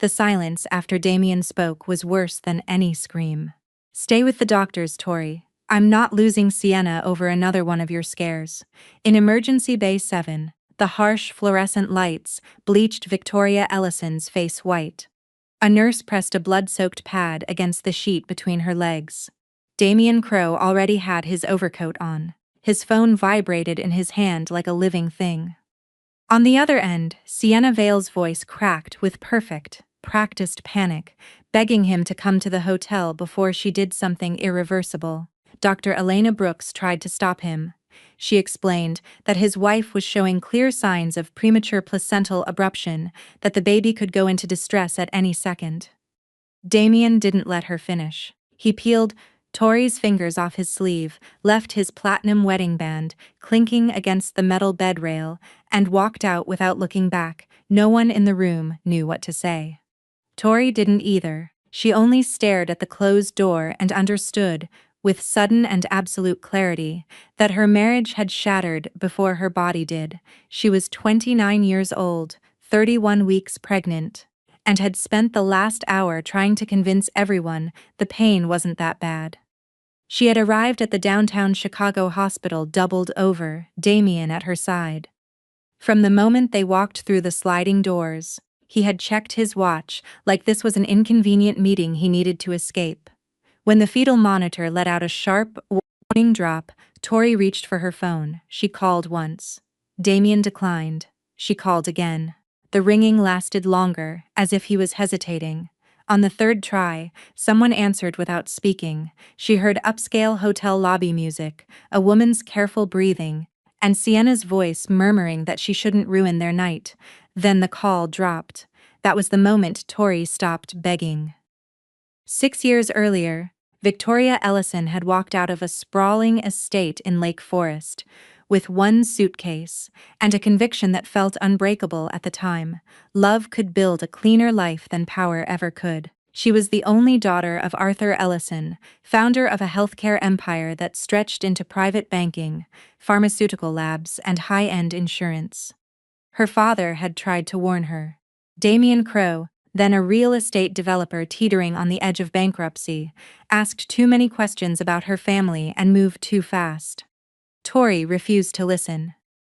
The silence after Damien spoke was worse than any scream. "Stay with the doctors, Tori. I'm not losing Sienna over another one of your scares." In Emergency Bay 7, the harsh fluorescent lights bleached Victoria Ellison's face white. A nurse pressed a blood-soaked pad against the sheet between her legs. Damien Crowe already had his overcoat on. His phone vibrated in his hand like a living thing. On the other end, Sienna Vale's voice cracked with perfect, practiced panic, begging him to come to the hotel before she did something irreversible. Dr. Elena Brooks tried to stop him. She explained that his wife was showing clear signs of premature placental abruption, that the baby could go into distress at any second. Damien didn't let her finish. He peeled Tori's fingers off his sleeve, left his platinum wedding band clinking against the metal bed rail, and walked out without looking back. No one in the room knew what to say. Tori didn't either. She only stared at the closed door and understood, with sudden and absolute clarity, that her marriage had shattered before her body did. She was 29 years old, 31 weeks pregnant, and had spent the last hour trying to convince everyone the pain wasn't that bad. She had arrived at the downtown Chicago hospital doubled over, Damien at her side. From the moment they walked through the sliding doors, he had checked his watch like this was an inconvenient meeting he needed to escape. When the fetal monitor let out a sharp, warning drop, Tori reached for her phone. She called once. Damien declined. She called again. The ringing lasted longer, as if he was hesitating. On the third try, someone answered without speaking. She heard upscale hotel lobby music, a woman's careful breathing, and Sienna's voice murmuring that she shouldn't ruin their night. Then the call dropped. That was the moment Tori stopped begging. 6 years earlier, Victoria Ellison had walked out of a sprawling estate in Lake Forest, with one suitcase, and a conviction that felt unbreakable at the time. Love could build a cleaner life than power ever could. She was the only daughter of Arthur Ellison, founder of a healthcare empire that stretched into private banking, pharmaceutical labs, and high-end insurance. Her father had tried to warn her. Damien Crowe, then a real estate developer teetering on the edge of bankruptcy, asked too many questions about her family and moved too fast. Tori refused to listen.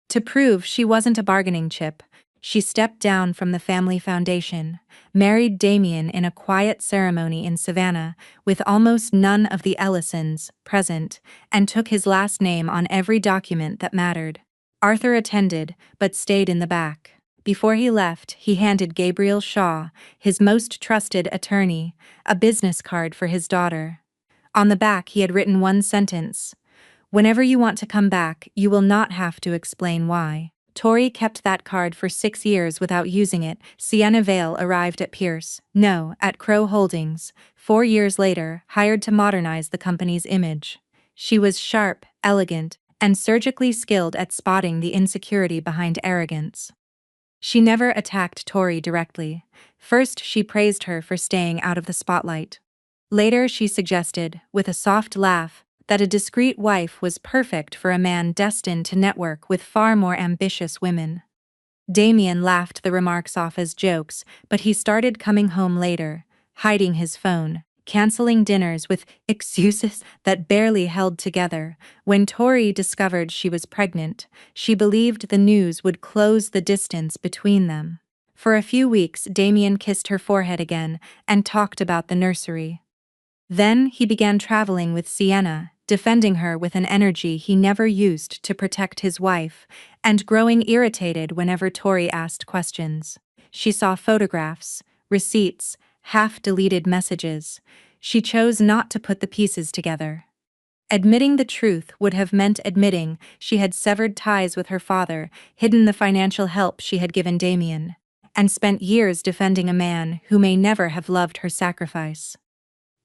To prove she wasn't a bargaining chip, she stepped down from the family foundation, married Damien in a quiet ceremony in Savannah, with almost none of the Ellisons present, and took his last name on every document that mattered. Arthur attended, but stayed in the back. Before he left, he handed Gabriel Shaw, his most trusted attorney, a business card for his daughter. On the back he had written one sentence: "Whenever you want to come back, you will not have to explain why." Tori kept that card for 6 years without using it. Sienna Vale arrived at at Crowe Holdings, 4 years later, hired to modernize the company's image. She was sharp, elegant, and surgically skilled at spotting the insecurity behind arrogance. She never attacked Tori directly. First, she praised her for staying out of the spotlight. Later, she suggested, with a soft laugh, that a discreet wife was perfect for a man destined to network with far more ambitious women. Damien laughed the remarks off as jokes, but he started coming home later, hiding his phone, canceling dinners with excuses that barely held together. When Tori discovered she was pregnant, she believed the news would close the distance between them. For a few weeks, Damien kissed her forehead again and talked about the nursery. Then he began traveling with Sienna, defending her with an energy he never used to protect his wife, and growing irritated whenever Tori asked questions. She saw photographs, receipts, half-deleted messages. She chose not to put the pieces together. Admitting the truth would have meant admitting she had severed ties with her father, hidden the financial help she had given Damien, and spent years defending a man who may never have loved her sacrifice.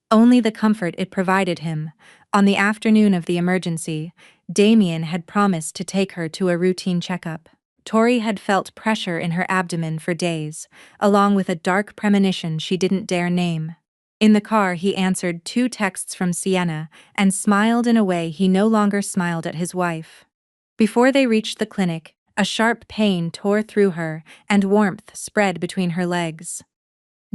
Only the comfort it provided him. On the afternoon of the emergency, Damien had promised to take her to a routine checkup. Tori had felt pressure in her abdomen for days, along with a dark premonition she didn't dare name. In the car, he answered 2 texts from Sienna and smiled in a way he no longer smiled at his wife. Before they reached the clinic, a sharp pain tore through her and warmth spread between her legs.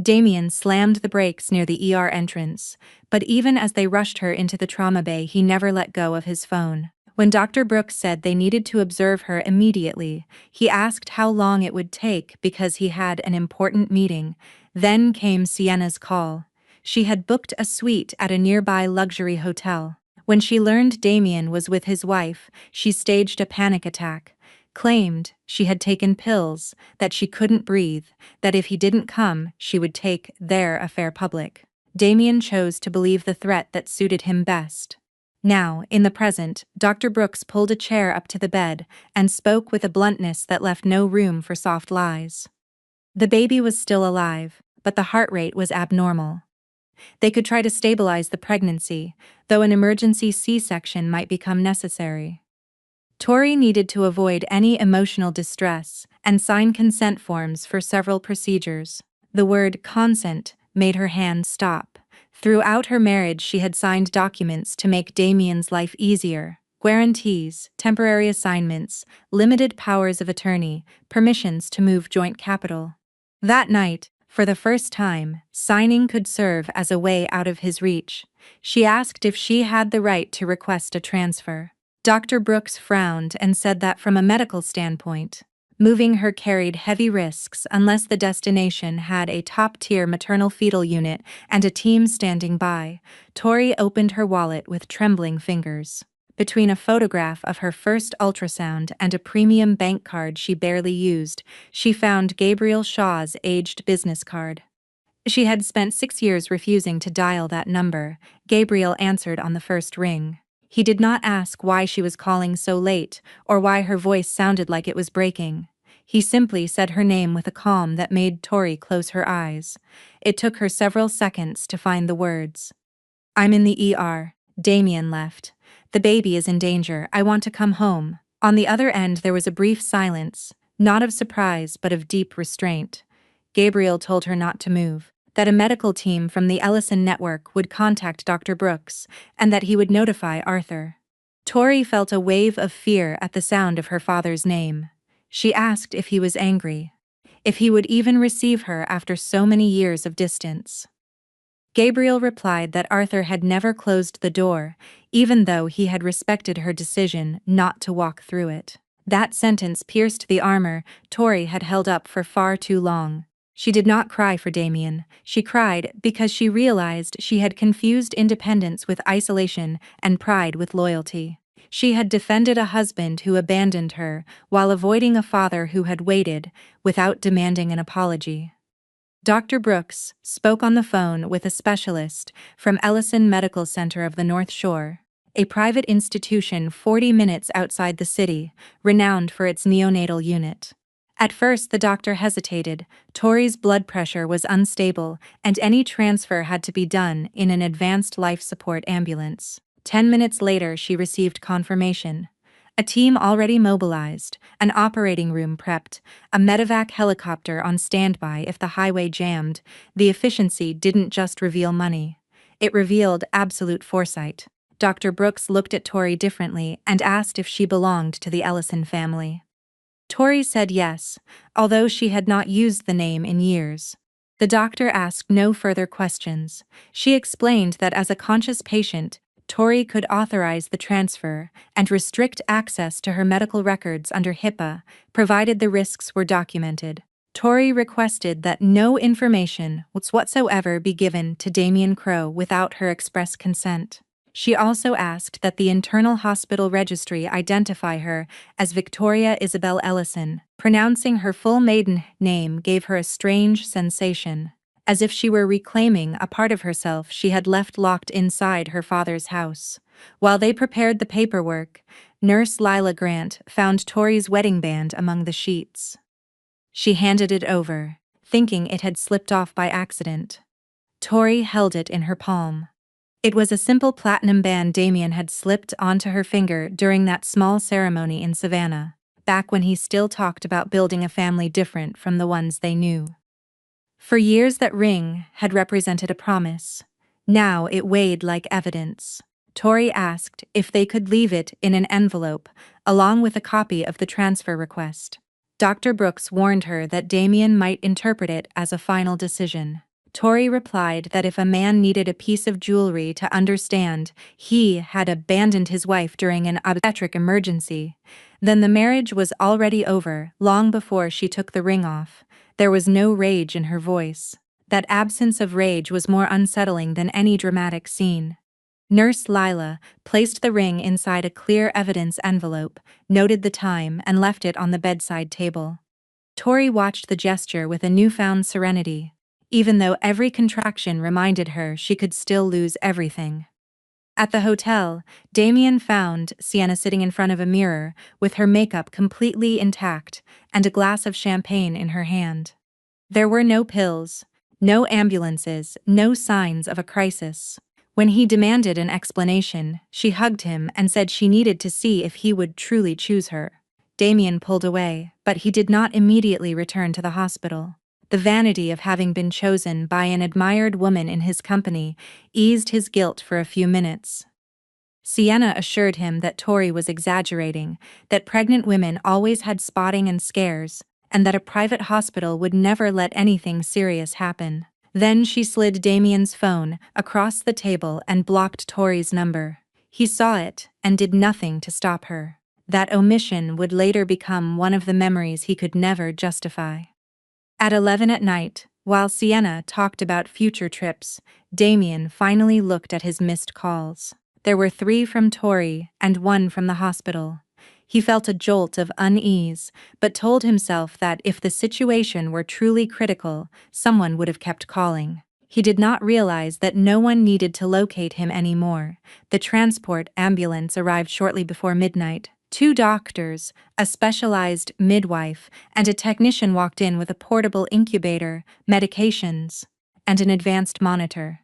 Damien slammed the brakes near the ER entrance, but even as they rushed her into the trauma bay, he never let go of his phone. When Dr. Brooks said they needed to observe her immediately, he asked how long it would take because he had an important meeting. Then came Sienna's call. She had booked a suite at a nearby luxury hotel. When she learned Damien was with his wife, she staged a panic attack, claimed she had taken pills, that she couldn't breathe, that if he didn't come, she would take their affair public. Damien chose to believe the threat that suited him best. Now, in the present, Dr. Brooks pulled a chair up to the bed and spoke with a bluntness that left no room for soft lies. The baby was still alive, but the heart rate was abnormal. They could try to stabilize the pregnancy, though an emergency C-section might become necessary. Tori needed to avoid any emotional distress and sign consent forms for several procedures. The word consent made her hand stop. Throughout her marriage, she had signed documents to make Damien's life easier: guarantees, temporary assignments, limited powers of attorney, permissions to move joint capital. That night, for the first time, signing could serve as a way out of his reach. She asked if she had the right to request a transfer. Dr. Brooks frowned and said that from a medical standpoint, moving her carried heavy risks unless the destination had a top-tier maternal-fetal unit and a team standing by. Tori opened her wallet with trembling fingers. Between a photograph of her first ultrasound and a premium bank card she barely used, she found Gabriel Shaw's aged business card. She had spent 6 years refusing to dial that number. Gabriel answered on the first ring. He did not ask why she was calling so late or why her voice sounded like it was breaking. He simply said her name with a calm that made Tori close her eyes. It took her several seconds to find the words. "I'm in the ER. Damien left. The baby is in danger. I want to come home." On the other end there was a brief silence, not of surprise but of deep restraint. Gabriel told her not to move, that a medical team from the Ellison network would contact Dr. Brooks, and that he would notify Arthur. Tori felt a wave of fear at the sound of her father's name. She asked if he was angry, if he would even receive her after so many years of distance. Gabriel replied that Arthur had never closed the door, even though he had respected her decision not to walk through it. That sentence pierced the armor Tori had held up for far too long. She did not cry for Damien. She cried because she realized she had confused independence with isolation and pride with loyalty. She had defended a husband who abandoned her while avoiding a father who had waited without demanding an apology. Dr. Brooks spoke on the phone with a specialist from Ellison Medical Center of the North Shore, a private institution 40 minutes outside the city, renowned for its neonatal unit. At first the doctor hesitated. Tori's blood pressure was unstable, and any transfer had to be done in an advanced life support ambulance. 10 minutes later she received confirmation. A team already mobilized, an operating room prepped, a medevac helicopter on standby if the highway jammed. The efficiency didn't just reveal money. It revealed absolute foresight. Dr. Brooks looked at Tori differently and asked if she belonged to the Ellison family. Tori said yes, although she had not used the name in years. The doctor asked no further questions. She explained that as a conscious patient, Tori could authorize the transfer and restrict access to her medical records under HIPAA, provided the risks were documented. Tori requested that no information whatsoever be given to Damien Crowe without her express consent. She also asked that the internal hospital registry identify her as Victoria Isabel Ellison. Pronouncing her full maiden name gave her a strange sensation, as if she were reclaiming a part of herself she had left locked inside her father's house. While they prepared the paperwork, Nurse Lila Grant found Tori's wedding band among the sheets. She handed it over, thinking it had slipped off by accident. Tori held it in her palm. It was a simple platinum band Damien had slipped onto her finger during that small ceremony in Savannah, back when he still talked about building a family different from the ones they knew. For years that ring had represented a promise. Now it weighed like evidence. Tori asked if they could leave it in an envelope, along with a copy of the transfer request. Dr. Brooks warned her that Damien might interpret it as a final decision. Tori replied that if a man needed a piece of jewelry to understand he had abandoned his wife during an obstetric emergency, then the marriage was already over long before she took the ring off. There was no rage in her voice. That absence of rage was more unsettling than any dramatic scene. Nurse Lila placed the ring inside a clear evidence envelope, noted the time, and left it on the bedside table. Tori watched the gesture with a newfound serenity, even though every contraction reminded her she could still lose everything. At the hotel, Damien found Sienna sitting in front of a mirror with her makeup completely intact and a glass of champagne in her hand. There were no pills, no ambulances, no signs of a crisis. When he demanded an explanation, she hugged him and said she needed to see if he would truly choose her. Damien pulled away, but he did not immediately return to the hospital. The vanity of having been chosen by an admired woman in his company eased his guilt for a few minutes. Sienna assured him that Tori was exaggerating, that pregnant women always had spotting and scares, and that a private hospital would never let anything serious happen. Then she slid Damien's phone across the table and blocked Tori's number. He saw it and did nothing to stop her. That omission would later become one of the memories he could never justify. At 11 at night, while Sienna talked about future trips, Damien finally looked at his missed calls. There were 3 from Tori and 1 from the hospital. He felt a jolt of unease, but told himself that if the situation were truly critical, someone would have kept calling. He did not realize that no one needed to locate him anymore. The transport ambulance arrived shortly before midnight. 2 doctors, a specialized midwife, and a technician walked in with a portable incubator, medications, and an advanced monitor.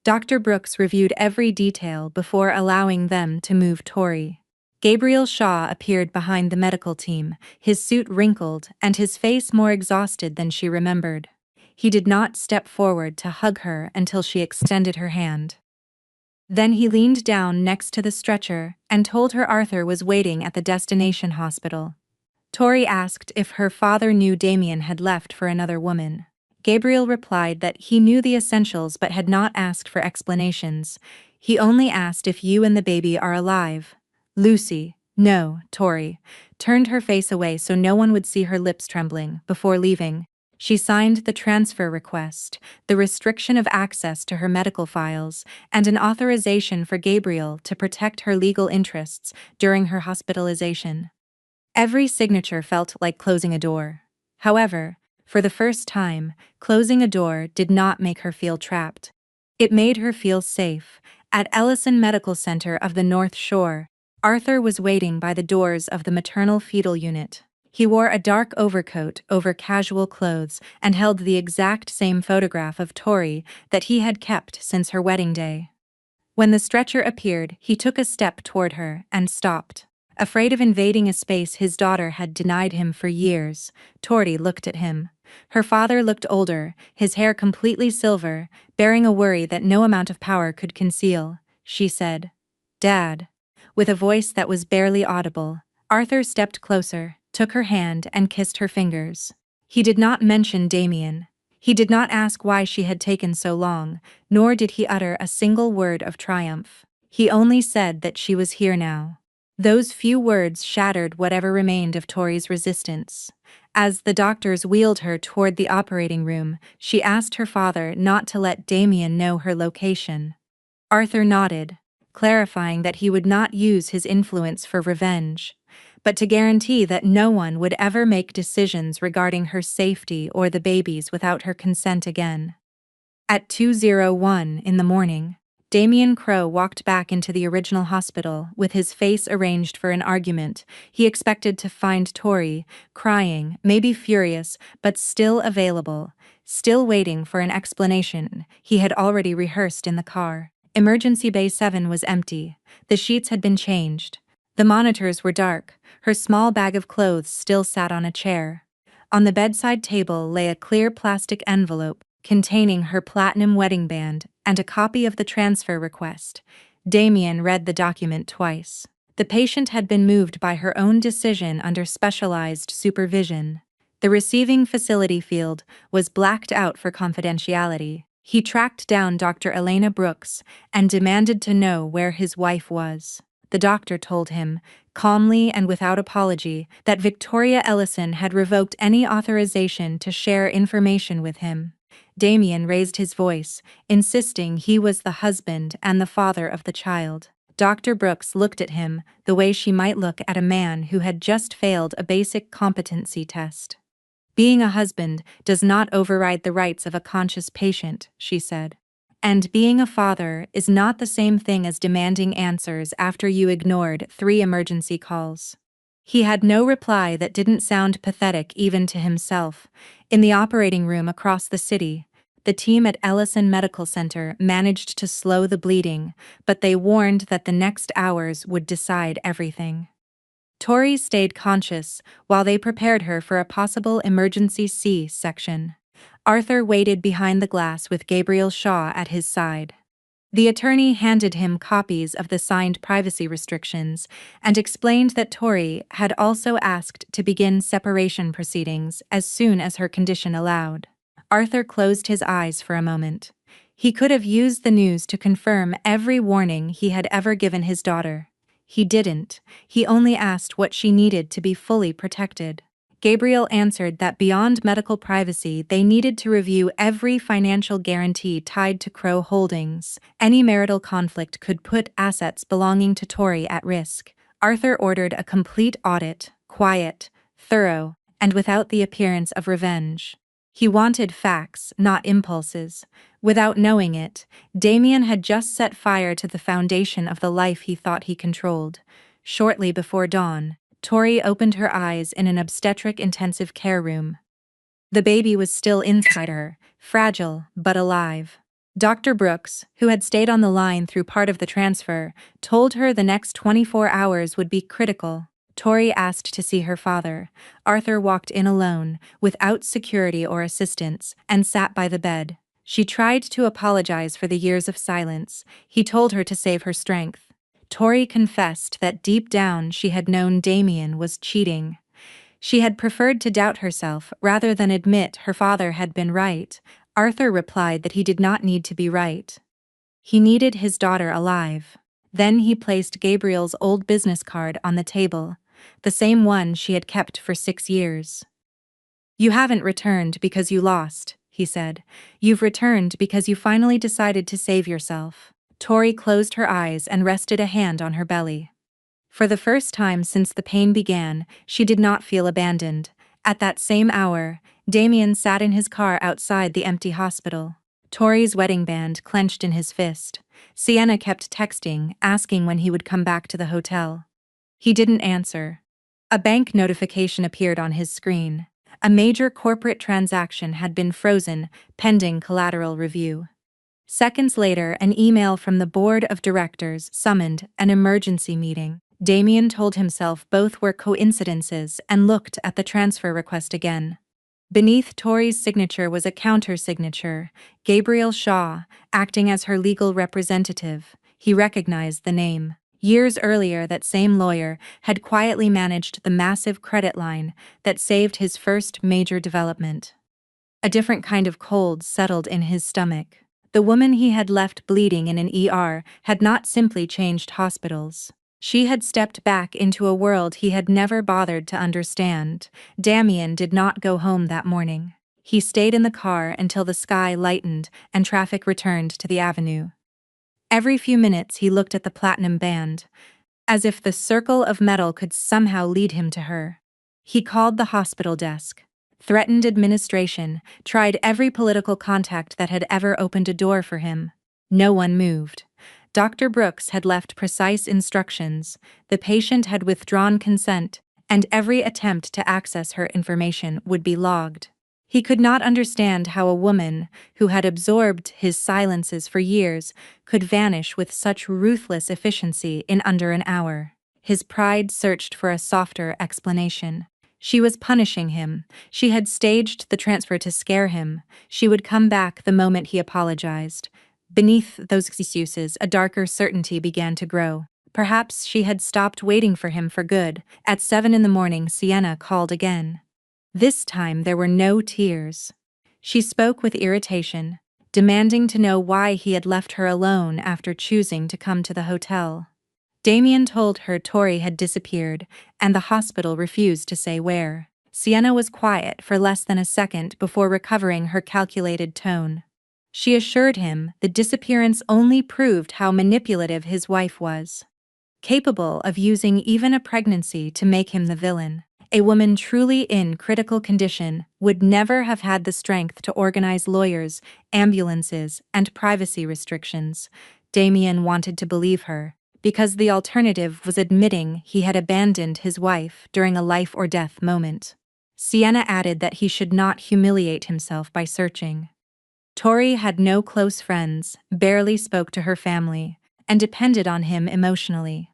Dr. Brooks reviewed every detail before allowing them to move Tori. Gabriel Shaw appeared behind the medical team, his suit wrinkled and his face more exhausted than she remembered. He did not step forward to hug her until she extended her hand. Then he leaned down next to the stretcher and told her Arthur was waiting at the destination hospital. Tori asked if her father knew Damien had left for another woman. Gabriel replied that he knew the essentials but had not asked for explanations. He only asked if you and the baby are alive. Lucy, no, Tori, turned her face away so no one would see her lips trembling. Before leaving, she signed the transfer request, the restriction of access to her medical files, and an authorization for Gabriel to protect her legal interests during her hospitalization. Every signature felt like closing a door. However, for the first time, closing a door did not make her feel trapped. It made her feel safe. At Ellison Medical Center of the North Shore, Arthur was waiting by the doors of the maternal fetal unit. He wore a dark overcoat over casual clothes and held the exact same photograph of Tori that he had kept since her wedding day. When the stretcher appeared, he took a step toward her and stopped. Afraid of invading a space his daughter had denied him for years, Tori looked at him. Her father looked older, his hair completely silver, bearing a worry that no amount of power could conceal. She said, "Dad." With a voice that was barely audible, Arthur stepped closer, took her hand and kissed her fingers. He did not mention Damien. He did not ask why she had taken so long, nor did he utter a single word of triumph. He only said that she was here now. Those few words shattered whatever remained of Tori's resistance. As the doctors wheeled her toward the operating room, she asked her father not to let Damien know her location. Arthur nodded, clarifying that he would not use his influence for revenge, but to guarantee that no one would ever make decisions regarding her safety or the baby's without her consent again. At 2:01 in the morning, Damien Crowe walked back into the original hospital with his face arranged for an argument. He expected to find Tori, crying, maybe furious, but still available, still waiting for an explanation he had already rehearsed in the car. Emergency Bay 7 was empty. The sheets had been changed. The monitors were dark. Her small bag of clothes still sat on a chair. On the bedside table lay a clear plastic envelope containing her platinum wedding band and a copy of the transfer request. Damien read the document twice. The patient had been moved by her own decision under specialized supervision. The receiving facility field was blacked out for confidentiality. He tracked down Dr. Elena Brooks and demanded to know where his wife was. The doctor told him, calmly and without apology, that Victoria Ellison had revoked any authorization to share information with him. Damien raised his voice, insisting he was the husband and the father of the child. Dr. Brooks looked at him the way she might look at a man who had just failed a basic competency test. Being a husband does not override the rights of a conscious patient, she said. And being a father is not the same thing as demanding answers after you ignored 3 emergency calls. He had no reply that didn't sound pathetic even to himself. In the operating room across the city, the team at Ellison Medical Center managed to slow the bleeding, but they warned that the next hours would decide everything. Tori stayed conscious while they prepared her for a possible emergency C-section. Arthur waited behind the glass with Gabriel Shaw at his side. The attorney handed him copies of the signed privacy restrictions and explained that Tori had also asked to begin separation proceedings as soon as her condition allowed. Arthur closed his eyes for a moment. He could have used the news to confirm every warning he had ever given his daughter. He didn't. He only asked what she needed to be fully protected. Gabriel answered that beyond medical privacy, they needed to review every financial guarantee tied to Crow Holdings. Any marital conflict could put assets belonging to Tori at risk. Arthur ordered a complete audit, quiet, thorough, and without the appearance of revenge. He wanted facts, not impulses. Without knowing it, Damien had just set fire to the foundation of the life he thought he controlled. Shortly before dawn, Tori opened her eyes in an obstetric intensive care room. The baby was still inside her, fragile but alive. Dr. Brooks, who had stayed on the line through part of the transfer, told her the next 24 hours would be critical. Tori asked to see her father. Arthur walked in alone, without security or assistance, and sat by the bed. She tried to apologize for the years of silence. He told her to save her strength. Tori confessed that deep down she had known Damien was cheating. She had preferred to doubt herself rather than admit her father had been right. Arthur replied that he did not need to be right. He needed his daughter alive. Then he placed Gabriel's old business card on the table, the same one she had kept for 6 years. "You haven't returned because you lost," he said. "You've returned because you finally decided to save yourself." Tori closed her eyes and rested a hand on her belly. For the first time since the pain began, she did not feel abandoned. At that same hour, Damien sat in his car outside the empty hospital. Tori's wedding band clenched in his fist. Sienna kept texting, asking when he would come back to the hotel. He didn't answer. A bank notification appeared on his screen. A major corporate transaction had been frozen, pending collateral review. Seconds later, an email from the board of directors summoned an emergency meeting. Damien told himself both were coincidences and looked at the transfer request again. Beneath Tori's signature was a counter-signature, Gabriel Shaw, acting as her legal representative. He recognized the name. Years earlier, that same lawyer had quietly managed the massive credit line that saved his first major development. A different kind of cold settled in his stomach. The woman he had left bleeding in an ER had not simply changed hospitals. She had stepped back into a world he had never bothered to understand. Damien did not go home that morning. He stayed in the car until the sky lightened and traffic returned to the avenue. Every few minutes he looked at the platinum band, as if the circle of metal could somehow lead him to her. He called the hospital desk, threatened administration, tried every political contact that had ever opened a door for him. No one moved. Dr. Brooks had left precise instructions, the patient had withdrawn consent, and every attempt to access her information would be logged. He could not understand how a woman, who had absorbed his silences for years, could vanish with such ruthless efficiency in under an hour. His pride searched for a softer explanation. She was punishing him. She had staged the transfer to scare him. She would come back the moment he apologized. Beneath those excuses, a darker certainty began to grow. Perhaps she had stopped waiting for him for good. At 7 a.m, Sienna called again. This time there were no tears. She spoke with irritation. demanding to know why he had left her alone after choosing to come to the hotel. Damien told her Tori had disappeared, and the hospital refused to say where. Sienna was quiet for less than a second before recovering her calculated tone. She assured him the disappearance only proved how manipulative his wife was, capable of using even a pregnancy to make him the villain. A woman truly in critical condition would never have had the strength to organize lawyers, ambulances, and privacy restrictions. Damien wanted to believe her, because the alternative was admitting he had abandoned his wife during a life-or-death moment. Sienna added that he should not humiliate himself by searching. Tori had no close friends, barely spoke to her family, and depended on him emotionally.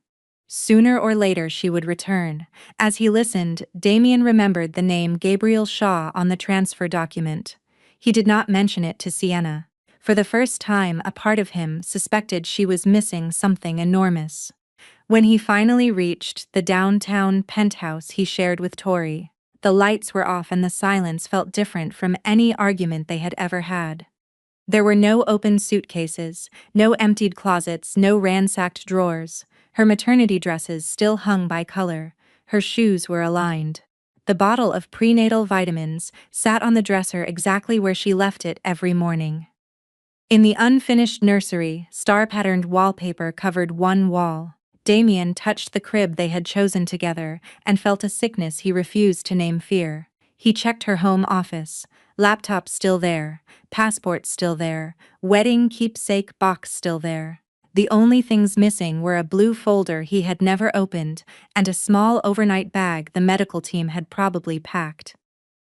Sooner or later she would return. As he listened, Damien remembered the name Gabriel Shaw on the transfer document. He did not mention it to Sienna. For the first time, a part of him suspected she was missing something enormous. When he finally reached the downtown penthouse he shared with Tori, the lights were off and the silence felt different from any argument they had ever had. There were no open suitcases, no emptied closets, no ransacked drawers. Her maternity dresses still hung by color. Her shoes were aligned. The bottle of prenatal vitamins sat on the dresser exactly where she left it every morning. In the unfinished nursery, star-patterned wallpaper covered one wall. Damien touched the crib they had chosen together and felt a sickness he refused to name fear. He checked her home office. Laptop still there, passport still there, wedding keepsake box still there. The only things missing were a blue folder he had never opened and a small overnight bag the medical team had probably packed.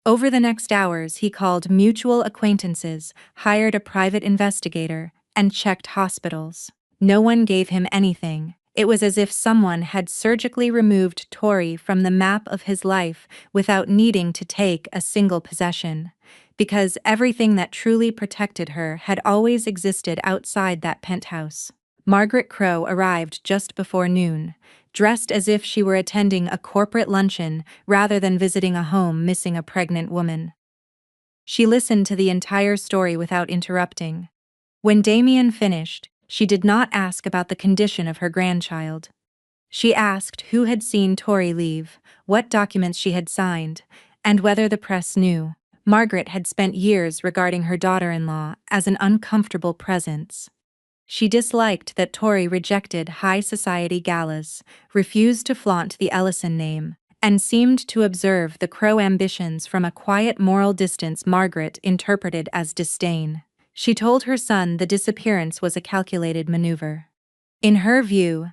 Over the next hours, he called mutual acquaintances, hired a private investigator, and checked hospitals. No one gave him anything. It was as if someone had surgically removed Tori from the map of his life without needing to take a single possession, because everything that truly protected her had always existed outside that penthouse. Margaret Crowe arrived just before noon, dressed as if she were attending a corporate luncheon rather than visiting a home missing a pregnant woman. She listened to the entire story without interrupting. When Damien finished, she did not ask about the condition of her grandchild. She asked who had seen Tori leave, what documents she had signed, and whether the press knew. Margaret had spent years regarding her daughter-in-law as an uncomfortable presence. She disliked that Tori rejected high society galas, refused to flaunt the Ellison name, and seemed to observe the Crowe ambitions from a quiet moral distance Margaret interpreted as disdain. She told her son the disappearance was a calculated maneuver. In her view,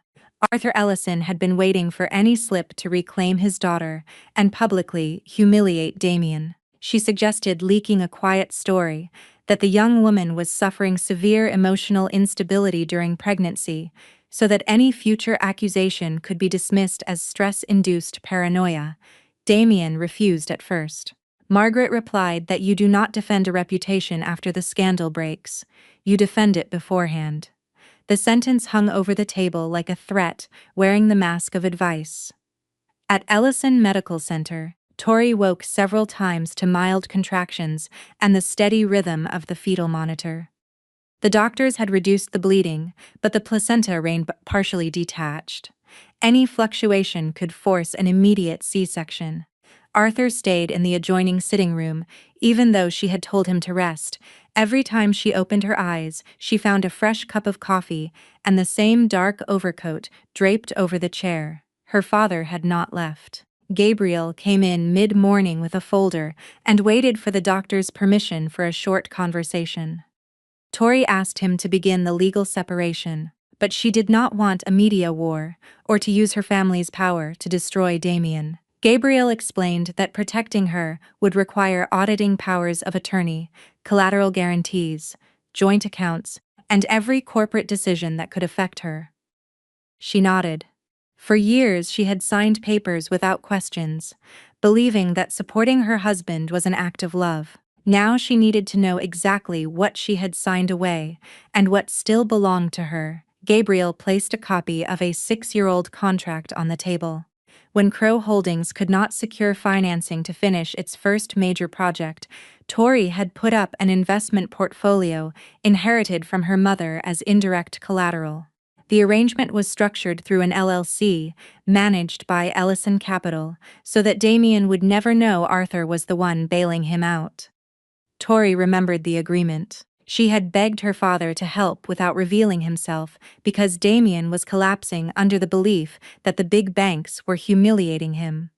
Arthur Ellison had been waiting for any slip to reclaim his daughter and publicly humiliate Damien. She suggested leaking a quiet story that the young woman was suffering severe emotional instability during pregnancy, so that any future accusation could be dismissed as stress-induced paranoia. Damien refused at first. Margaret replied that you do not defend a reputation after the scandal breaks, you defend it beforehand. The sentence hung over the table like a threat, wearing the mask of advice. At Ellison Medical Center, Tori woke several times to mild contractions and the steady rhythm of the fetal monitor. The doctors had reduced the bleeding, but the placenta remained partially detached. Any fluctuation could force an immediate C-section. Arthur stayed in the adjoining sitting room, even though she had told him to rest. Every time she opened her eyes, she found a fresh cup of coffee and the same dark overcoat draped over the chair. Her father had not left. Gabriel came in mid-morning with a folder and waited for the doctor's permission for a short conversation. Tori asked him to begin the legal separation, but she did not want a media war or to use her family's power to destroy Damien. Gabriel explained that protecting her would require auditing powers of attorney, collateral guarantees, joint accounts, and every corporate decision that could affect her. She nodded. For years she had signed papers without questions, believing that supporting her husband was an act of love. Now she needed to know exactly what she had signed away and what still belonged to her. Gabriel placed a copy of a 6-year-old contract on the table. When Crow Holdings could not secure financing to finish its first major project, Tori had put up an investment portfolio inherited from her mother as indirect collateral. The arrangement was structured through an LLC, managed by Ellison Capital, so that Damien would never know Arthur was the one bailing him out. Tori remembered the agreement. She had begged her father to help without revealing himself because Damien was collapsing under the belief that the big banks were humiliating him.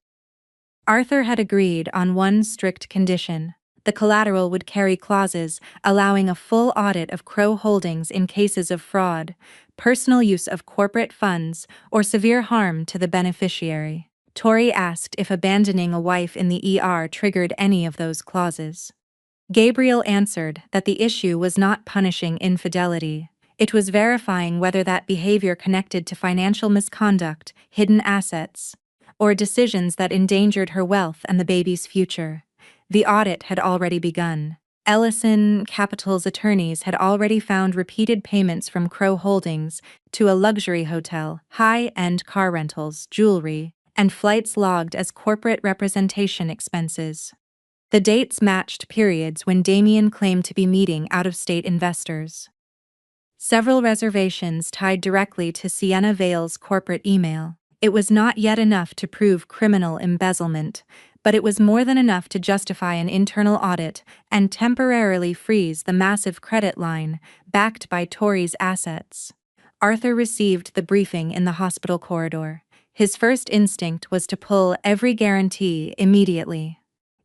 Arthur had agreed on one strict condition. The collateral would carry clauses allowing a full audit of Crow Holdings in cases of fraud, personal use of corporate funds, or severe harm to the beneficiary. Tori asked if abandoning a wife in the ER triggered any of those clauses. Gabriel answered that the issue was not punishing infidelity. It was verifying whether that behavior connected to financial misconduct, hidden assets, or decisions that endangered her wealth and the baby's future. The audit had already begun. Ellison Capital's attorneys had already found repeated payments from Crow Holdings to a luxury hotel, high-end car rentals, jewelry, and flights logged as corporate representation expenses. The dates matched periods when Damien claimed to be meeting out-of-state investors. Several reservations tied directly to Sienna Vale's corporate email. It was not yet enough to prove criminal embezzlement, but it was more than enough to justify an internal audit and temporarily freeze the massive credit line backed by Tori's assets. Arthur received the briefing in the hospital corridor. His first instinct was to pull every guarantee immediately.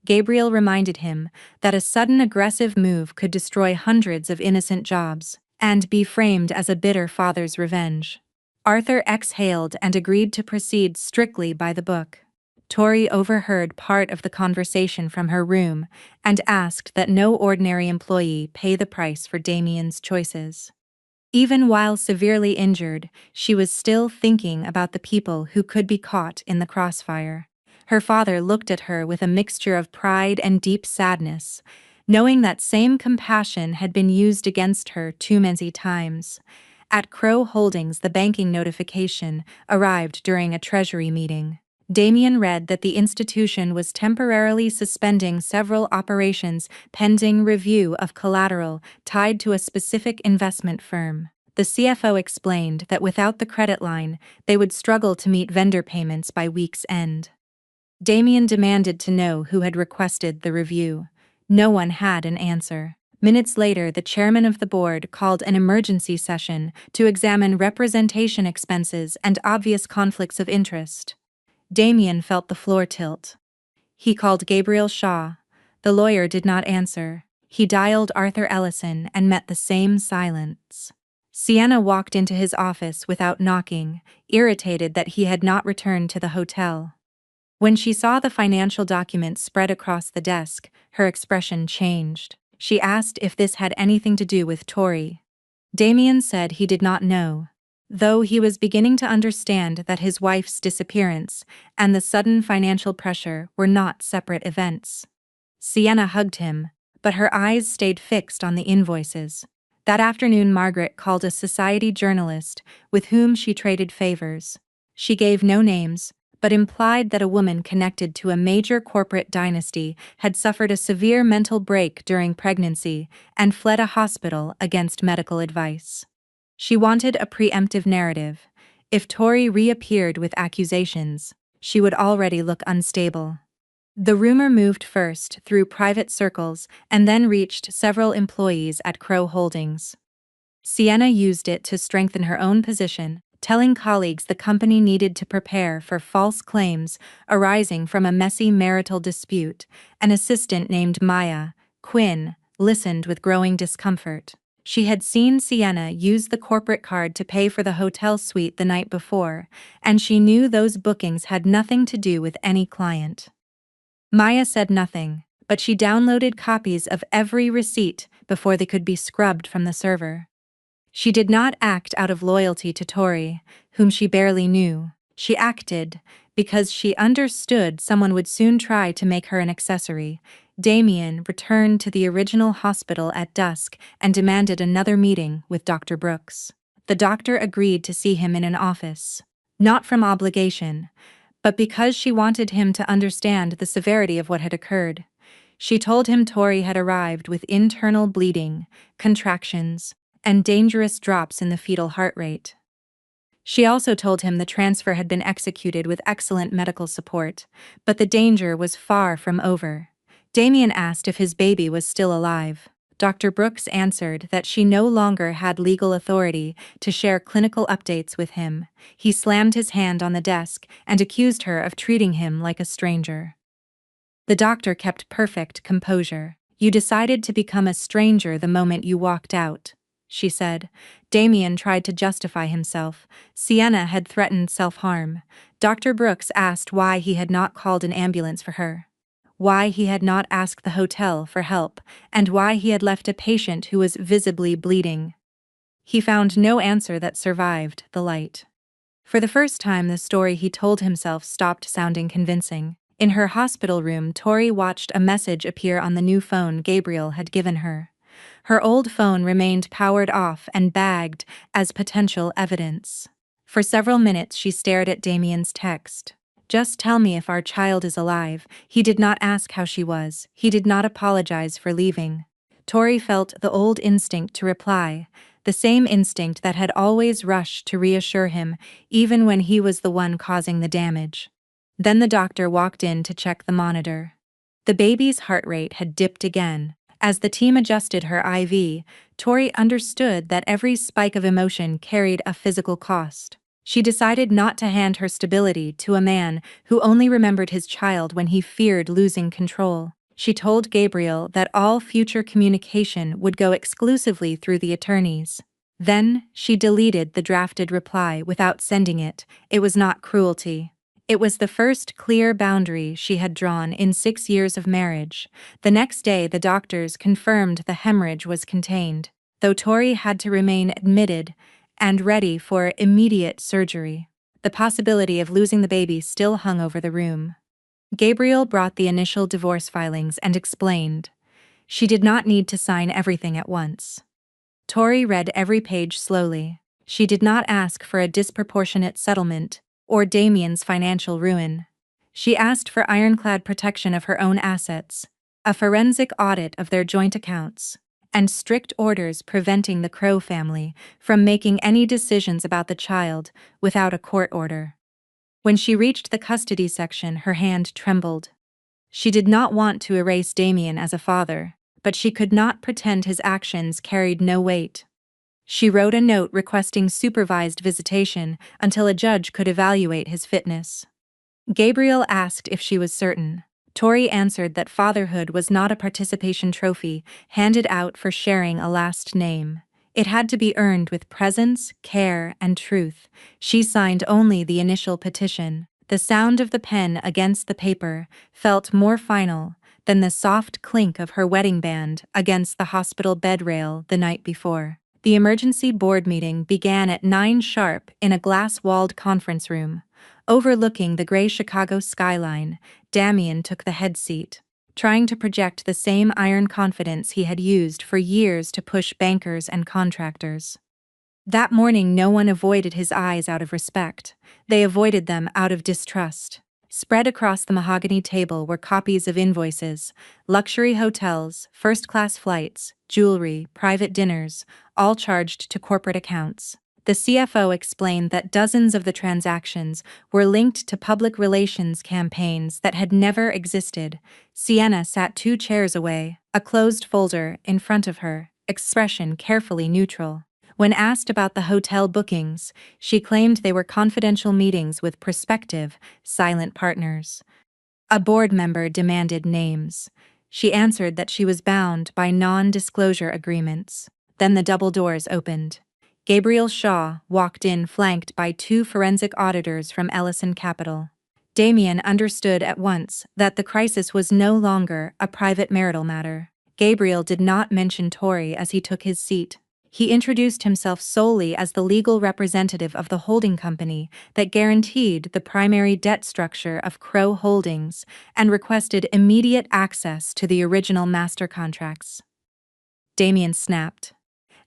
Gabriel reminded him that a sudden aggressive move could destroy hundreds of innocent jobs and be framed as a bitter father's revenge. Arthur exhaled and agreed to proceed strictly by the book. Tori overheard part of the conversation from her room and asked that no ordinary employee pay the price for Damien's choices. Even while severely injured, she was still thinking about the people who could be caught in the crossfire. Her father looked at her with a mixture of pride and deep sadness, knowing that same compassion had been used against her too many times. At Crow Holdings, the banking notification arrived during a treasury meeting. Damien read that the institution was temporarily suspending several operations pending review of collateral tied to a specific investment firm. The CFO explained that without the credit line, they would struggle to meet vendor payments by week's end. Damien demanded to know who had requested the review. No one had an answer. Minutes later, the chairman of the board called an emergency session to examine representation expenses and obvious conflicts of interest. Damien felt the floor tilt. He called Gabriel Shaw. The lawyer did not answer. He dialed Arthur Ellison and met the same silence. Sienna walked into his office without knocking, irritated that he had not returned to the hotel. When she saw the financial documents spread across the desk, her expression changed. She asked if this had anything to do with Tori. Damien said he did not know, though he was beginning to understand that his wife's disappearance and the sudden financial pressure were not separate events. Sienna hugged him, but her eyes stayed fixed on the invoices. That afternoon, Margaret called a society journalist with whom she traded favors. She gave no names, but implied that a woman connected to a major corporate dynasty had suffered a severe mental break during pregnancy and fled a hospital against medical advice. She wanted a preemptive narrative. If Tori reappeared with accusations, she would already look unstable. The rumor moved first through private circles and then reached several employees at Crow Holdings. Sienna used it to strengthen her own position, telling colleagues the company needed to prepare for false claims arising from a messy marital dispute. An assistant named Maya Quinn listened with growing discomfort. She had seen Sienna use the corporate card to pay for the hotel suite the night before, and she knew those bookings had nothing to do with any client. Maya said nothing, but she downloaded copies of every receipt before they could be scrubbed from the server. She did not act out of loyalty to Tori, whom she barely knew. She acted because she understood someone would soon try to make her an accessory. Damien returned to the original hospital at dusk and demanded another meeting with Dr. Brooks. The doctor agreed to see him in an office, not from obligation, but because she wanted him to understand the severity of what had occurred. She told him Tori had arrived with internal bleeding, contractions, and dangerous drops in the fetal heart rate. She also told him the transfer had been executed with excellent medical support, but the danger was far from over. Damien asked if his baby was still alive. Dr. Brooks answered that she no longer had legal authority to share clinical updates with him. He slammed his hand on the desk and accused her of treating him like a stranger. The doctor kept perfect composure. "You decided to become a stranger the moment you walked out," she said. Damien tried to justify himself. Sienna had threatened self-harm. Dr. Brooks asked why he had not called an ambulance for her, why he had not asked the hotel for help, and why he had left a patient who was visibly bleeding. He found no answer that survived the light. For the first time, the story he told himself stopped sounding convincing. In her hospital room, Tori watched a message appear on the new phone Gabriel had given her. Her old phone remained powered off and bagged as potential evidence. For several minutes she stared at Damien's text. "Just tell me if our child is alive." He did not ask how she was. He did not apologize for leaving. Tori felt the old instinct to reply, the same instinct that had always rushed to reassure him, even when he was the one causing the damage. Then the doctor walked in to check the monitor. The baby's heart rate had dipped again. As the team adjusted her IV, Tori understood that every spike of emotion carried a physical cost. She decided not to hand her stability to a man who only remembered his child when he feared losing control. She told Gabriel that all future communication would go exclusively through the attorneys. Then, she deleted the drafted reply without sending it. It was not cruelty. It was the first clear boundary she had drawn in 6 years of marriage. The next day, the doctors confirmed the hemorrhage was contained, though Tori had to remain admitted and ready for immediate surgery. The possibility of losing the baby still hung over the room. Gabriel brought the initial divorce filings and explained. She did not need to sign everything at once. Tori read every page slowly. She did not ask for a disproportionate settlement or Damien's financial ruin. She asked for ironclad protection of her own assets, a forensic audit of their joint accounts, and strict orders preventing the Crow family from making any decisions about the child without a court order. When she reached the custody section, her hand trembled. She did not want to erase Damien as a father, but she could not pretend his actions carried no weight. She wrote a note requesting supervised visitation until a judge could evaluate his fitness. Gabriel asked if she was certain. Tori answered that fatherhood was not a participation trophy handed out for sharing a last name. It had to be earned with presence, care, and truth. She signed only the initial petition. The sound of the pen against the paper felt more final than the soft clink of her wedding band against the hospital bed rail the night before. The emergency board meeting began at 9 sharp in a glass-walled conference room. Overlooking the gray Chicago skyline, Damien took the head seat, trying to project the same iron confidence he had used for years to push bankers and contractors. That morning, no one avoided his eyes out of respect. They avoided them out of distrust. Spread across the mahogany table were copies of invoices, luxury hotels, first-class flights, jewelry, private dinners, all charged to corporate accounts. The CFO explained that dozens of the transactions were linked to public relations campaigns that had never existed. Sienna sat 2 chairs away, a closed folder in front of her, expression carefully neutral. When asked about the hotel bookings, she claimed they were confidential meetings with prospective, silent partners. A board member demanded names. She answered that she was bound by non-disclosure agreements. Then the double doors opened. Gabriel Shaw walked in, flanked by 2 forensic auditors from Ellison Capital. Damien understood at once that the crisis was no longer a private marital matter. Gabriel did not mention Tori as he took his seat. He introduced himself solely as the legal representative of the holding company that guaranteed the primary debt structure of Crow Holdings and requested immediate access to the original master contracts. Damien snapped.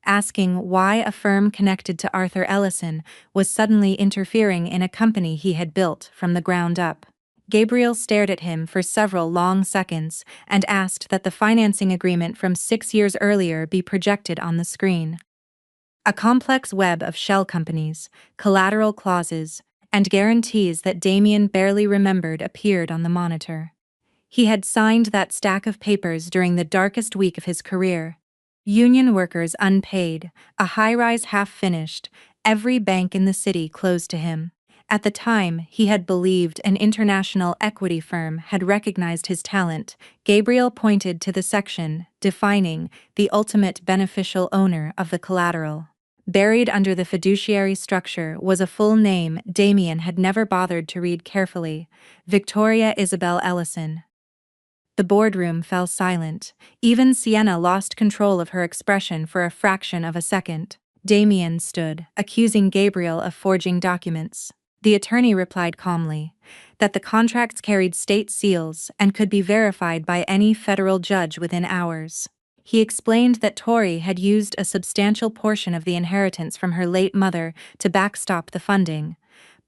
asking why a firm connected to Arthur Ellison was suddenly interfering in a company he had built from the ground up. Gabriel stared at him for several long seconds and asked that the financing agreement from 6 years earlier be projected on the screen. A complex web of shell companies, collateral clauses, and guarantees that Damien barely remembered appeared on the monitor. He had signed that stack of papers during the darkest week of his career. Union workers unpaid, a high-rise half-finished, every bank in the city closed to him. At the time, he had believed an international equity firm had recognized his talent. Gabriel pointed to the section defining the ultimate beneficial owner of the collateral. Buried under the fiduciary structure was a full name Damien had never bothered to read carefully: Victoria Isabel Ellison. The boardroom fell silent. Even Sienna lost control of her expression for a fraction of a second. Damien stood, accusing Gabriel of forging documents. The attorney replied calmly that the contracts carried state seals and could be verified by any federal judge within hours. He explained that Tori had used a substantial portion of the inheritance from her late mother to backstop the funding,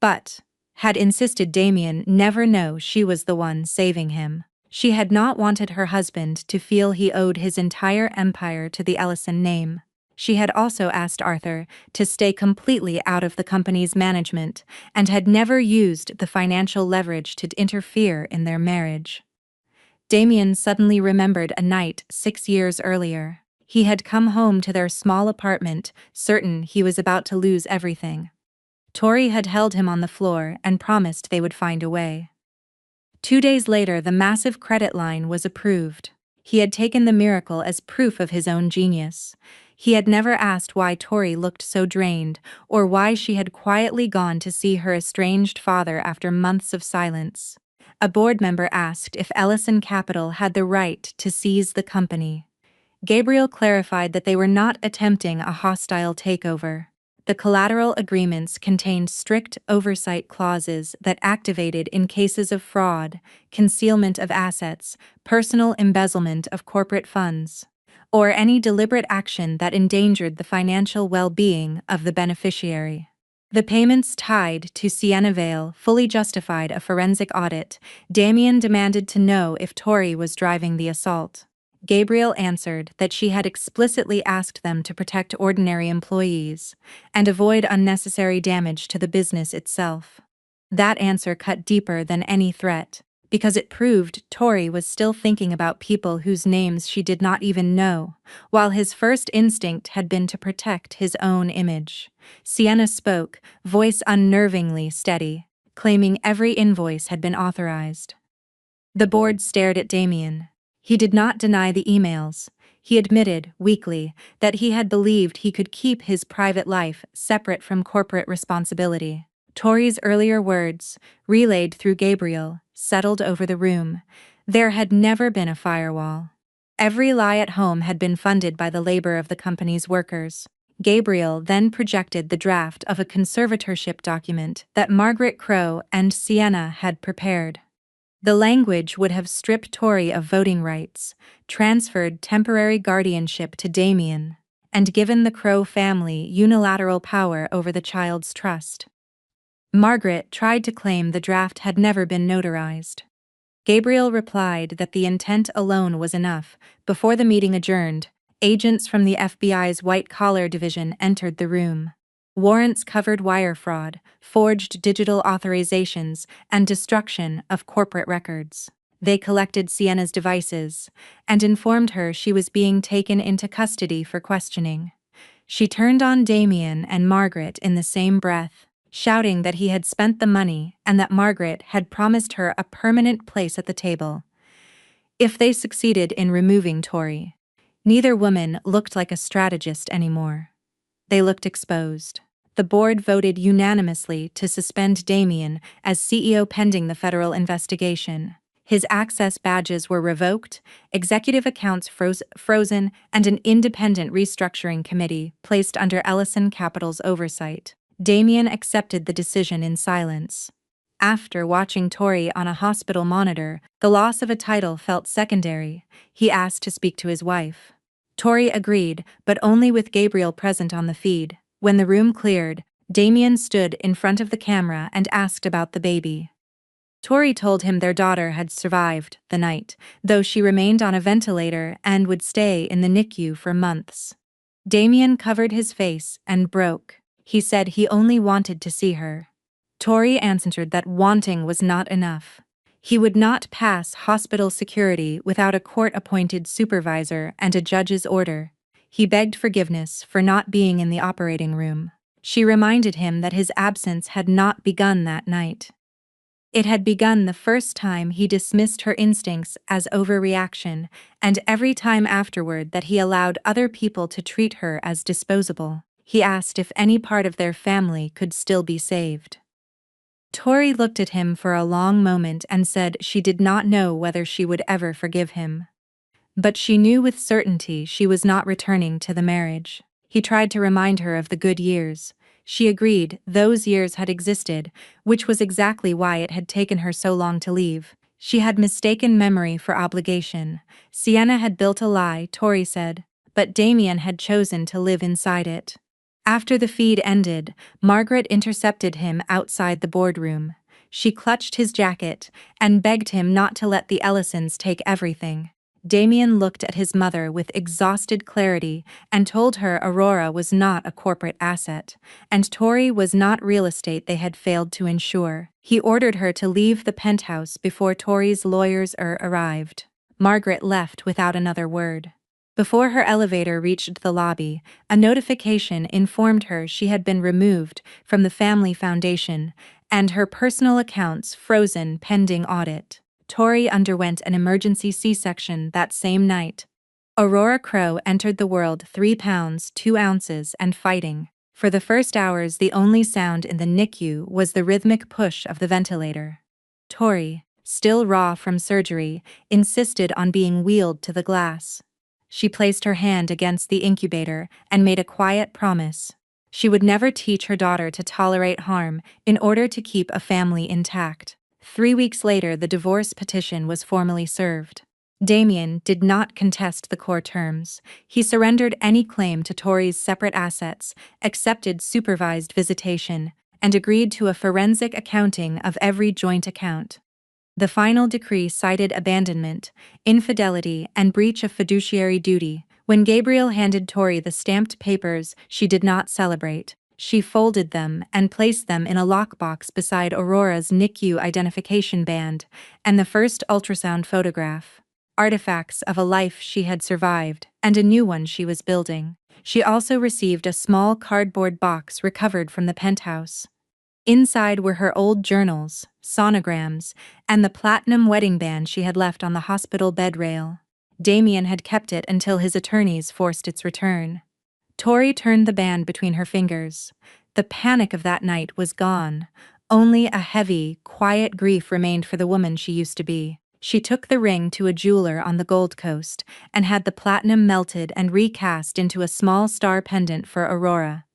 but had insisted Damien never know she was the one saving him. She had not wanted her husband to feel he owed his entire empire to the Ellison name. She had also asked Arthur to stay completely out of the company's management and had never used the financial leverage to interfere in their marriage. Damien suddenly remembered a night 6 years earlier. He had come home to their small apartment, certain he was about to lose everything. Tori had held him on the floor and promised they would find a way. 2 days later, the massive credit line was approved. He had taken the miracle as proof of his own genius. He had never asked why Tori looked so drained, or why she had quietly gone to see her estranged father after months of silence. A board member asked if Ellison Capital had the right to seize the company. Gabriel clarified that they were not attempting a hostile takeover. The collateral agreements contained strict oversight clauses that activated in cases of fraud, concealment of assets, personal embezzlement of corporate funds, or any deliberate action that endangered the financial well-being of the beneficiary. The payments tied to Sienna Vale fully justified a forensic audit. Damien demanded to know if Tori was driving the assault. Gabriel answered that she had explicitly asked them to protect ordinary employees and avoid unnecessary damage to the business itself. That answer cut deeper than any threat, because it proved Tori was still thinking about people whose names she did not even know, while his first instinct had been to protect his own image. Sienna spoke, voice unnervingly steady, claiming every invoice had been authorized. The board stared at Damien. He did not deny the emails. He admitted, weakly, that he had believed he could keep his private life separate from corporate responsibility. Tori's earlier words, relayed through Gabriel, settled over the room. There had never been a firewall. Every lie at home had been funded by the labor of the company's workers. Gabriel then projected the draft of a conservatorship document that Margaret Crowe and Sienna had prepared. The language would have stripped Tori of voting rights, transferred temporary guardianship to Damien, and given the Crowe family unilateral power over the child's trust. Margaret tried to claim the draft had never been notarized. Gabriel replied that the intent alone was enough. Before the meeting adjourned, agents from the FBI's white-collar division entered the room. Warrants covered wire fraud, forged digital authorizations, and destruction of corporate records. They collected Sienna's devices and informed her she was being taken into custody for questioning. She turned on Damien and Margaret in the same breath, shouting that he had spent the money and that Margaret had promised her a permanent place at the table if they succeeded in removing Tori. Neither woman looked like a strategist anymore. They looked exposed. The board voted unanimously to suspend Damien as CEO pending the federal investigation. His access badges were revoked, executive accounts frozen, and an independent restructuring committee placed under Ellison Capital's oversight. Damien accepted the decision in silence. After watching Tori on a hospital monitor, the loss of a title felt secondary. He asked to speak to his wife. Tori agreed, but only with Gabriel present on the feed. When the room cleared, Damien stood in front of the camera and asked about the baby. Tori told him their daughter had survived the night, though she remained on a ventilator and would stay in the NICU for months. Damien covered his face and broke. He said he only wanted to see her. Tori answered that wanting was not enough. He would not pass hospital security without a court-appointed supervisor and a judge's order. He begged forgiveness for not being in the operating room. She reminded him that his absence had not begun that night. It had begun the first time he dismissed her instincts as overreaction, and every time afterward that he allowed other people to treat her as disposable. He asked if any part of their family could still be saved. Tori looked at him for a long moment and said she did not know whether she would ever forgive him. But she knew with certainty she was not returning to the marriage. He tried to remind her of the good years. She agreed those years had existed, which was exactly why it had taken her so long to leave. She had mistaken memory for obligation. Sienna had built a lie, Tori said, but Damien had chosen to live inside it. After the feed ended, Margaret intercepted him outside the boardroom. She clutched his jacket and begged him not to let the Ellisons take everything. Damien looked at his mother with exhausted clarity and told her Aurora was not a corporate asset, and Tori was not real estate they had failed to insure. He ordered her to leave the penthouse before Tori's lawyers arrived. Margaret left without another word. Before her elevator reached the lobby, a notification informed her she had been removed from the family foundation and her personal accounts frozen pending audit. Tori underwent an emergency C-section that same night. Aurora Crow entered the world 3 pounds 2 ounces and fighting. For the first hours the only sound in the NICU was the rhythmic push of the ventilator. Tori, still raw from surgery, insisted on being wheeled to the glass. She placed her hand against the incubator and made a quiet promise. She would never teach her daughter to tolerate harm in order to keep a family intact. 3 weeks later, the divorce petition was formally served. Damien did not contest the core terms. He surrendered any claim to Tori's separate assets, accepted supervised visitation, and agreed to a forensic accounting of every joint account. The final decree cited abandonment, infidelity, and breach of fiduciary duty. When Gabriel handed Tori the stamped papers, she did not celebrate. She folded them and placed them in a lockbox beside Aurora's NICU identification band and the first ultrasound photograph. Artifacts of a life she had survived and a new one she was building. She also received a small cardboard box recovered from the penthouse. Inside were her old journals, sonograms, and the platinum wedding band she had left on the hospital bed rail. Damien had kept it until his attorneys forced its return. Tori turned the band between her fingers. The panic of that night was gone. Only a heavy, quiet grief remained for the woman she used to be. She took the ring to a jeweler on the Gold Coast and had the platinum melted and recast into a small star pendant for Aurora.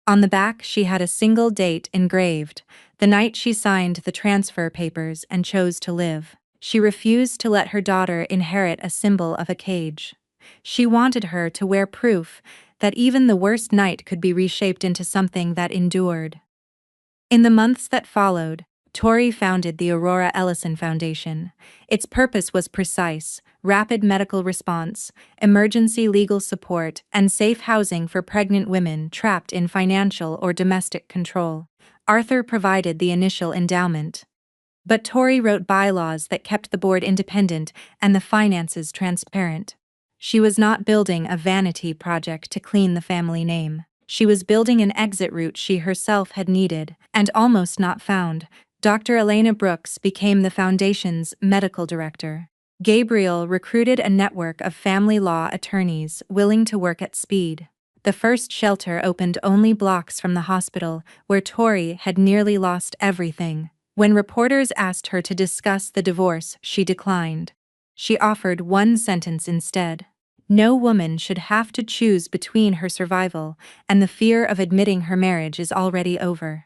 On the back she had a single date engraved, the night she signed the transfer papers and chose to live. She refused to let her daughter inherit a symbol of a cage. She wanted her to wear proof that even the worst night could be reshaped into something that endured. In the months that followed, Tori founded the Aurora Ellison Foundation. Its purpose was precise: rapid medical response, emergency legal support, and safe housing for pregnant women trapped in financial or domestic control. Arthur provided the initial endowment. But Tori wrote bylaws that kept the board independent and the finances transparent. She was not building a vanity project to clean the family name. She was building an exit route she herself had needed, and almost not found. Dr. Elena Brooks became the foundation's medical director. Gabriel recruited a network of family law attorneys willing to work at speed. The first shelter opened only blocks from the hospital, where Tori had nearly lost everything. When reporters asked her to discuss the divorce, she declined. She offered one sentence instead. No woman should have to choose between her survival and the fear of admitting her marriage is already over.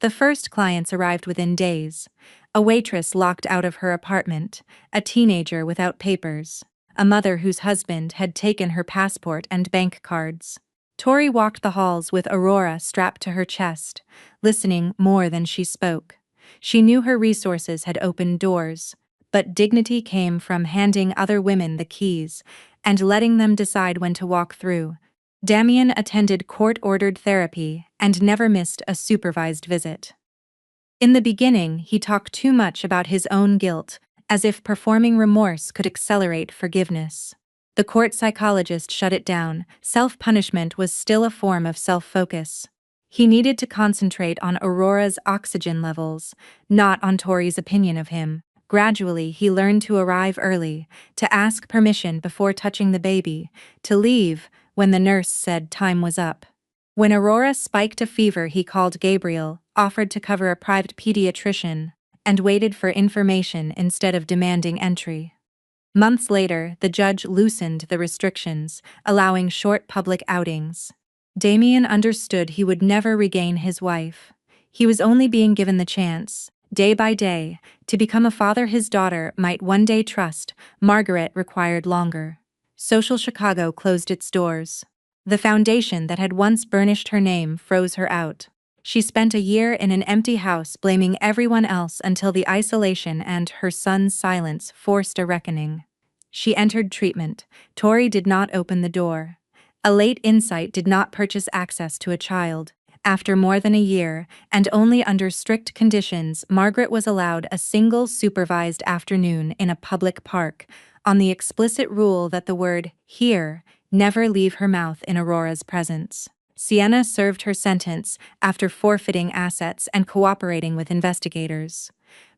The first clients arrived within days. A waitress locked out of her apartment, a teenager without papers, a mother whose husband had taken her passport and bank cards. Tori walked the halls with Aurora strapped to her chest, listening more than she spoke. She knew her resources had opened doors, but dignity came from handing other women the keys and letting them decide when to walk through. Damien attended court-ordered therapy and never missed a supervised visit. In the beginning, he talked too much about his own guilt, as if performing remorse could accelerate forgiveness. The court psychologist shut it down. Self-punishment was still a form of self-focus. He needed to concentrate on Aurora's oxygen levels, not on Tori's opinion of him. Gradually, he learned to arrive early, to ask permission before touching the baby, to leave when the nurse said time was up. When Aurora spiked a fever, he called Gabriel, offered to cover a private pediatrician, and waited for information instead of demanding entry. Months later, the judge loosened the restrictions, allowing short public outings. Damien understood he would never regain his wife. He was only being given the chance, day by day, to become a father his daughter might one day trust. Margaret required longer. Social Chicago closed its doors. The foundation that had once burnished her name froze her out. She spent a year in an empty house blaming everyone else until the isolation and her son's silence forced a reckoning. She entered treatment. Tori did not open the door. A late insight did not purchase access to a child. After more than a year, and only under strict conditions, Margaret was allowed a single supervised afternoon in a public park, on the explicit rule that the word "here" never leave her mouth in Aurora's presence. Sienna served her sentence after forfeiting assets and cooperating with investigators.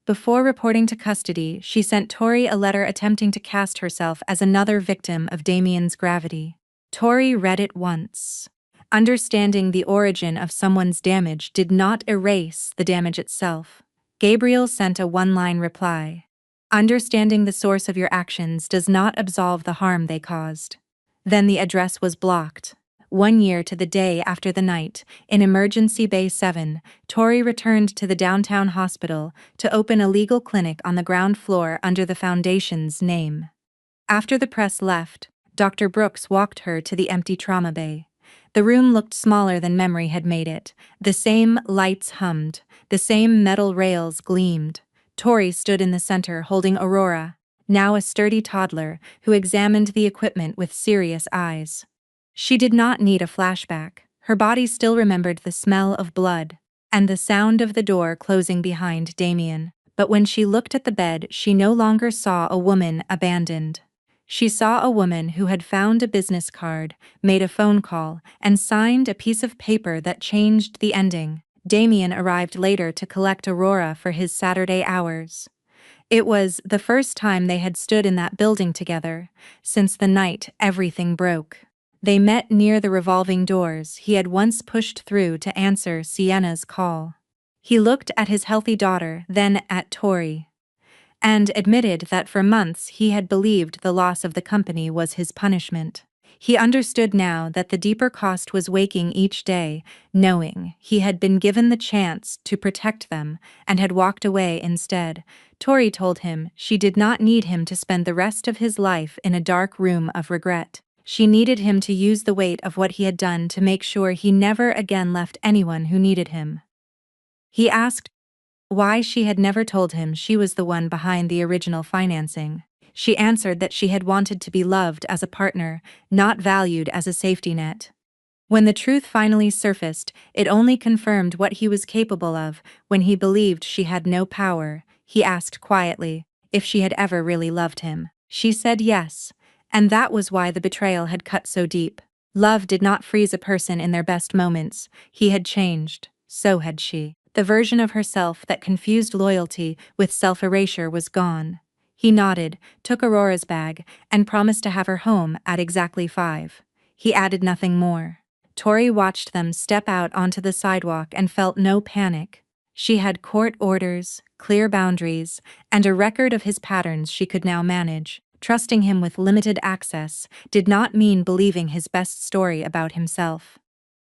Before reporting to custody, she sent Tori a letter attempting to cast herself as another victim of Damien's gravity. Tori read it once. Understanding the origin of someone's damage did not erase the damage itself. Gabriel sent a one-line reply. Understanding the source of your actions does not absolve the harm they caused. Then the address was blocked. 1 year to the day after the night, in Emergency Bay 7, Tori returned to the downtown hospital to open a legal clinic on the ground floor under the foundation's name. After the press left, Dr. Brooks walked her to the empty trauma bay. The room looked smaller than memory had made it. The same lights hummed, the same metal rails gleamed. Tori stood in the center holding Aurora, now a sturdy toddler, who examined the equipment with serious eyes. She did not need a flashback. Her body still remembered the smell of blood and the sound of the door closing behind Damien. But when she looked at the bed, she no longer saw a woman abandoned. She saw a woman who had found a business card, made a phone call, and signed a piece of paper that changed the ending. Damien arrived later to collect Aurora for his Saturday hours. It was the first time they had stood in that building together, since the night everything broke. They met near the revolving doors he had once pushed through to answer Sienna's call. He looked at his healthy daughter, then at Tori, and admitted that for months he had believed the loss of the company was his punishment. He understood now that the deeper cost was waking each day, knowing he had been given the chance to protect them and had walked away instead. Tori told him she did not need him to spend the rest of his life in a dark room of regret. She needed him to use the weight of what he had done to make sure he never again left anyone who needed him. He asked why she had never told him she was the one behind the original financing. She answered that she had wanted to be loved as a partner, not valued as a safety net. When the truth finally surfaced, it only confirmed what he was capable of. When he believed she had no power, he asked quietly if she had ever really loved him. She said yes, and that was why the betrayal had cut so deep. Love did not freeze a person in their best moments. He had changed, so had she. The version of herself that confused loyalty with self-erasure was gone. He nodded, took Aurora's bag, and promised to have her home at exactly 5. He added nothing more. Tori watched them step out onto the sidewalk and felt no panic. She had court orders, clear boundaries, and a record of his patterns she could now manage. Trusting him with limited access did not mean believing his best story about himself.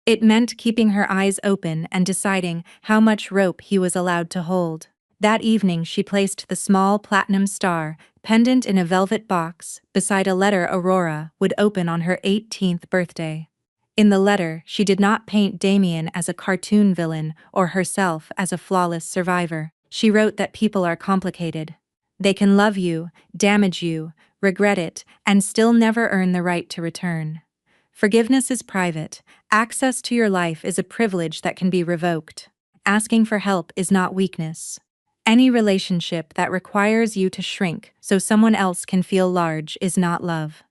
It meant keeping her eyes open and deciding how much rope he was allowed to hold. That evening she placed the small platinum star pendant in a velvet box, beside a letter Aurora would open on her 18th birthday. In the letter, she did not paint Damien as a cartoon villain or herself as a flawless survivor. She wrote that people are complicated. They can love you, damage you, regret it, and still never earn the right to return. Forgiveness is private. Access to your life is a privilege that can be revoked. Asking for help is not weakness. Any relationship that requires you to shrink so someone else can feel large is not love.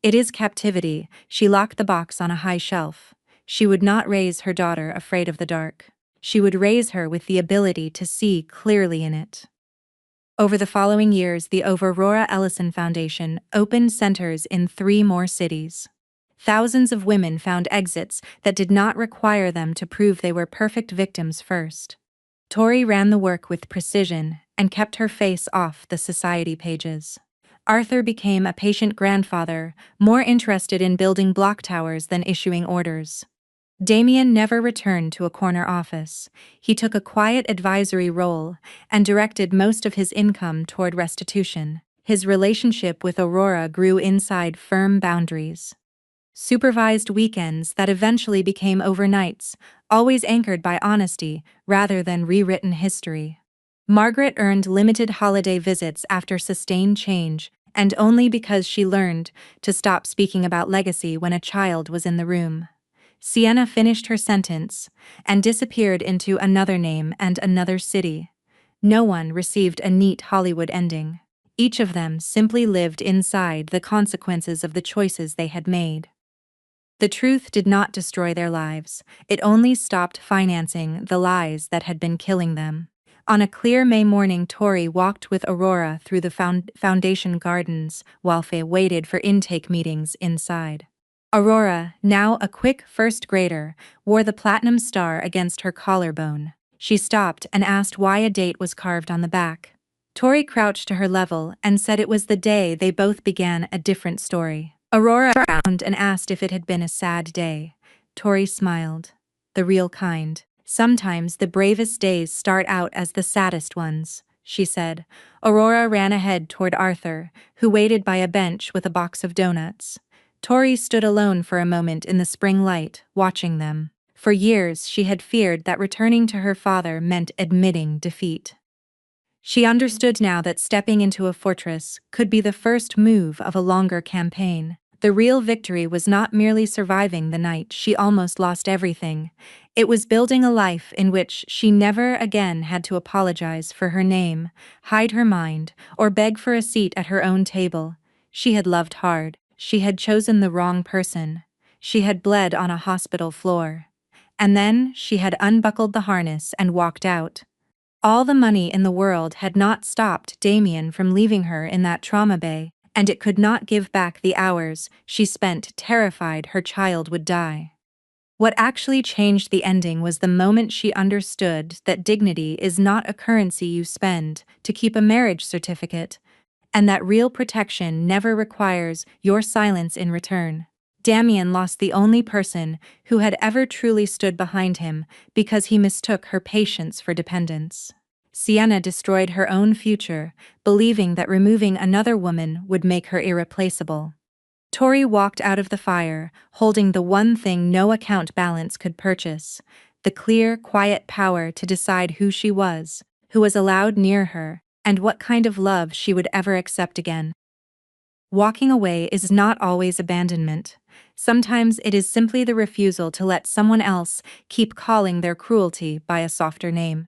It is captivity. She locked the box on a high shelf. She would not raise her daughter afraid of the dark. She would raise her with the ability to see clearly in it. Over the following years, the Aurora Ellison Foundation opened centers in 3 more cities. Thousands of women found exits that did not require them to prove they were perfect victims first. Tori ran the work with precision and kept her face off the society pages. Arthur became a patient grandfather, more interested in building block towers than issuing orders. Damien never returned to a corner office. He took a quiet advisory role and directed most of his income toward restitution. His relationship with Aurora grew inside firm boundaries. Supervised weekends that eventually became overnights, always anchored by honesty rather than rewritten history. Margaret earned limited holiday visits after sustained change, and only because she learned to stop speaking about legacy when a child was in the room. Sienna finished her sentence and disappeared into another name and another city. No one received a neat Hollywood ending. Each of them simply lived inside the consequences of the choices they had made. The truth did not destroy their lives. It only stopped financing the lies that had been killing them. On a clear May morning, Tori walked with Aurora through the foundation gardens while Faye waited for intake meetings inside. Aurora, now a quick first grader, wore the platinum star against her collarbone. She stopped and asked why a date was carved on the back. Tori crouched to her level and said it was the day they both began a different story. Aurora frowned and asked if it had been a sad day. Tori smiled. The real kind. Sometimes the bravest days start out as the saddest ones, she said. Aurora ran ahead toward Arthur, who waited by a bench with a box of donuts. Tori stood alone for a moment in the spring light, watching them. For years she had feared that returning to her father meant admitting defeat. She understood now that stepping into a fortress could be the first move of a longer campaign. The real victory was not merely surviving the night she almost lost everything. It was building a life in which she never again had to apologize for her name, hide her mind, or beg for a seat at her own table. She had loved hard. She had chosen the wrong person. She had bled on a hospital floor. And then she had unbuckled the harness and walked out. All the money in the world had not stopped Damien from leaving her in that trauma bay, and it could not give back the hours she spent terrified her child would die. What actually changed the ending was the moment she understood that dignity is not a currency you spend to keep a marriage certificate, and that real protection never requires your silence in return. Damien lost the only person who had ever truly stood behind him because he mistook her patience for dependence. Sienna destroyed her own future, believing that removing another woman would make her irreplaceable. Tori walked out of the fire, holding the one thing no account balance could purchase, the clear, quiet power to decide who she was, who was allowed near her, and what kind of love she would ever accept again. Walking away is not always abandonment. Sometimes it is simply the refusal to let someone else keep calling their cruelty by a softer name.